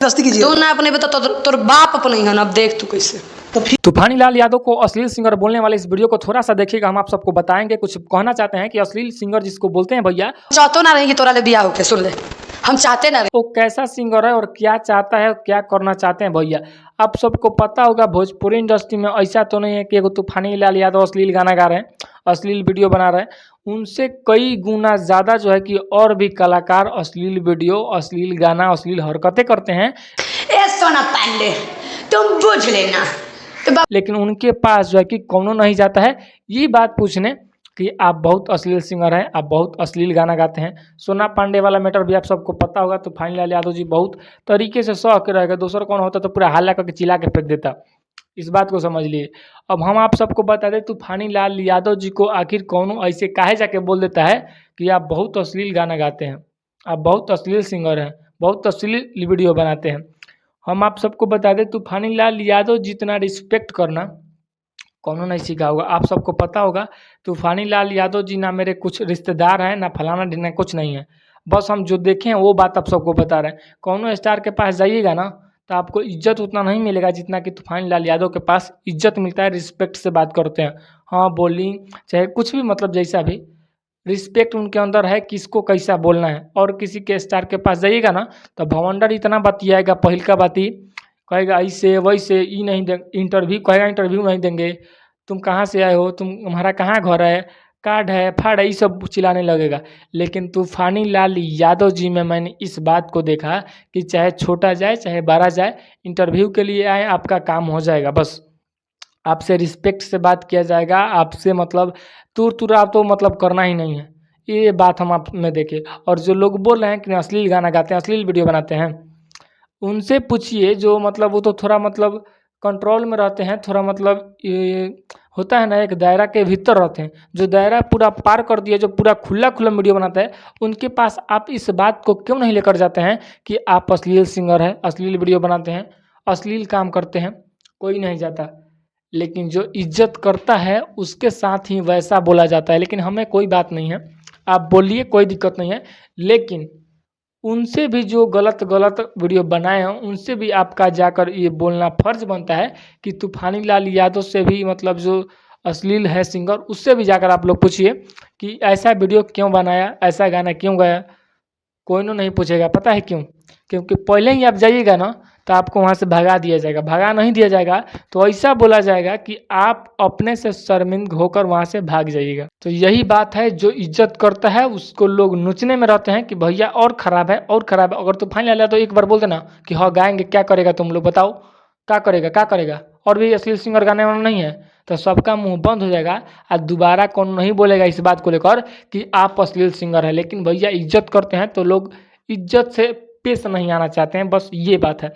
जबरदस्ती कीजिए। तू ना अपने बता तोर बाप अपने ही है ना, अब देख तू कैसे। तो फिर तूफानी लाल यादव को अश्लील सिंगर बोलने वाले इस वीडियो को थोड़ा सा देखिएगा, हम आप सबको बताएंगे। कुछ कहना चाहते हैं कि अश्लील सिंगर जिसको बोलते हैं भैया, चाहतो ना रही कि तोरा ले बिया होके, सुन ले, हम चाहते ना रहे। वो कैसा सिंगर है और क्या चाहता है, क्या करना चाहते हैं भैया। आप सबको पता होगा भोजपुरी इंडस्ट्री में ऐसा तो नहीं है कि एगो तूफानी लाल यादव अश्लील गाना गा रहे हैं, अश्लील वीडियो बना रहे हैं। उनसे कई गुना ज़्यादा जो है कि और भी कलाकार अश्लील वीडियो, अश्लील गाना, अश्लील हरकतें करते हैं। ए सोना पांडे, तुम बुझ लेना। तो लेकिन उनके पास जो है कि कौनो नहीं जाता है ये बात पूछने कि आप बहुत अश्लील सिंगर हैं, आप बहुत अश्लील गाना गाते हैं। सोना पांडे वाला मैटर भी आप सबको पता होगा। तूफानी लाल यादव जी बहुत तरीके से सह के रहेगा, दूसरा कौन होता तो पूरा हल्ला करके चिल्ला के फेंक देता। इस बात को समझ लिए। अब हम आप सबको बता दें, तूफानी लाल यादव जी को आखिर कौन ऐसे काहे जाके बोल देता है कि आप बहुत अश्लील गाना गाते हैं, आप बहुत अश्लील सिंगर हैं, बहुत अश्लील वीडियो बनाते हैं। हम आप सबको बता दें, तूफानी लाल यादव जितना रिस्पेक्ट करना कौनो नहीं सीखा होगा। आप सबको पता होगा तूफानी लाल यादव जी ना मेरे कुछ रिश्तेदार हैं, ना फलाना ढिना कुछ नहीं है। बस हम जो देखें वो बात आप सबको बता रहे हैं। कौनो स्टार के पास जाइएगा ना तो आपको इज्जत उतना नहीं मिलेगा जितना कि तूफानी लाल यादव के पास इज्जत मिलता है। रिस्पेक्ट से बात करते हैं, हाँ बोली चाहे कुछ भी, मतलब जैसा भी रिस्पेक्ट उनके अंदर है, किसको कैसा बोलना है। और किसी के स्टार के पास जाइएगा ना तो भवंडर इतना बतियाएगा, पहिल का बात ही कहेगा ऐसे वैसे, ई नहीं दे इंटरव्यू, कहेगा इंटरव्यू नहीं देंगे, तुम कहाँ से आए हो, तुम्हारा कहाँ घर है, कार्ड है, फाड़ है, ये सब चिल्लाने लगेगा। लेकिन तूफानी लाल यादव जी में मैंने इस बात को देखा कि चाहे छोटा जाए चाहे बड़ा जाए, इंटरव्यू के लिए आए आपका काम हो जाएगा। बस आपसे रिस्पेक्ट से बात किया जाएगा, आपसे मतलब दूर दूर आप तो मतलब करना ही नहीं है। ये बात हम आप में देखे। और जो लोग बोल रहे हैं कि अश्लील गाना गाते हैं, अश्लील वीडियो बनाते हैं, उनसे पूछिए जो मतलब वो तो थोड़ा मतलब कंट्रोल में रहते हैं, थोड़ा मतलब ये होता है ना एक दायरा के भीतर रहते हैं। जो दायरा पूरा पार कर दिया, जो पूरा खुला खुला वीडियो बनाता है, उनके पास आप इस बात को क्यों नहीं लेकर जाते हैं कि आप अश्लील सिंगर हैं, अश्लील वीडियो बनाते हैं, अश्लील काम करते हैं। कोई नहीं जाता। लेकिन जो इज्जत करता है उसके साथ ही वैसा बोला जाता है। लेकिन हमें कोई बात नहीं है, आप बोलिए, कोई दिक्कत नहीं है। लेकिन उनसे भी जो गलत गलत वीडियो बनाए हैं उनसे भी आपका जाकर ये बोलना फ़र्ज़ बनता है कि तूफानी लाल यादव से भी मतलब जो अश्लील है सिंगर, उससे भी जाकर आप लोग पूछिए कि ऐसा वीडियो क्यों बनाया, ऐसा गाना क्यों गाया। कोई नहीं पूछेगा। पता है क्यों? क्योंकि पहले ही आप जाइएगा ना तो आपको वहाँ से भगा दिया जाएगा। भगा नहीं दिया जाएगा तो ऐसा बोला जाएगा कि आप अपने से शर्मिंदा होकर वहाँ से भाग जाइएगा। तो यही बात है, जो इज्जत करता है उसको लोग नोचने में रहते हैं कि भैया और ख़राब है और ख़राब है। अगर तूफान लाल तो एक बार बोल देना कि हाँ गाएंगे, क्या करेगा तुम लोग बताओ, क्या करेगा, क्या करेगा। और भी अश्लील सिंगर गाने वाला नहीं है तो सबका मुंह बंद हो जाएगा और दोबारा कौन नहीं बोलेगा इस बात को लेकर कि आप अश्लील सिंगर है। लेकिन भैया इज्जत करते हैं तो लोग इज्जत से पेश नहीं आना चाहते हैं, बस ये बात है।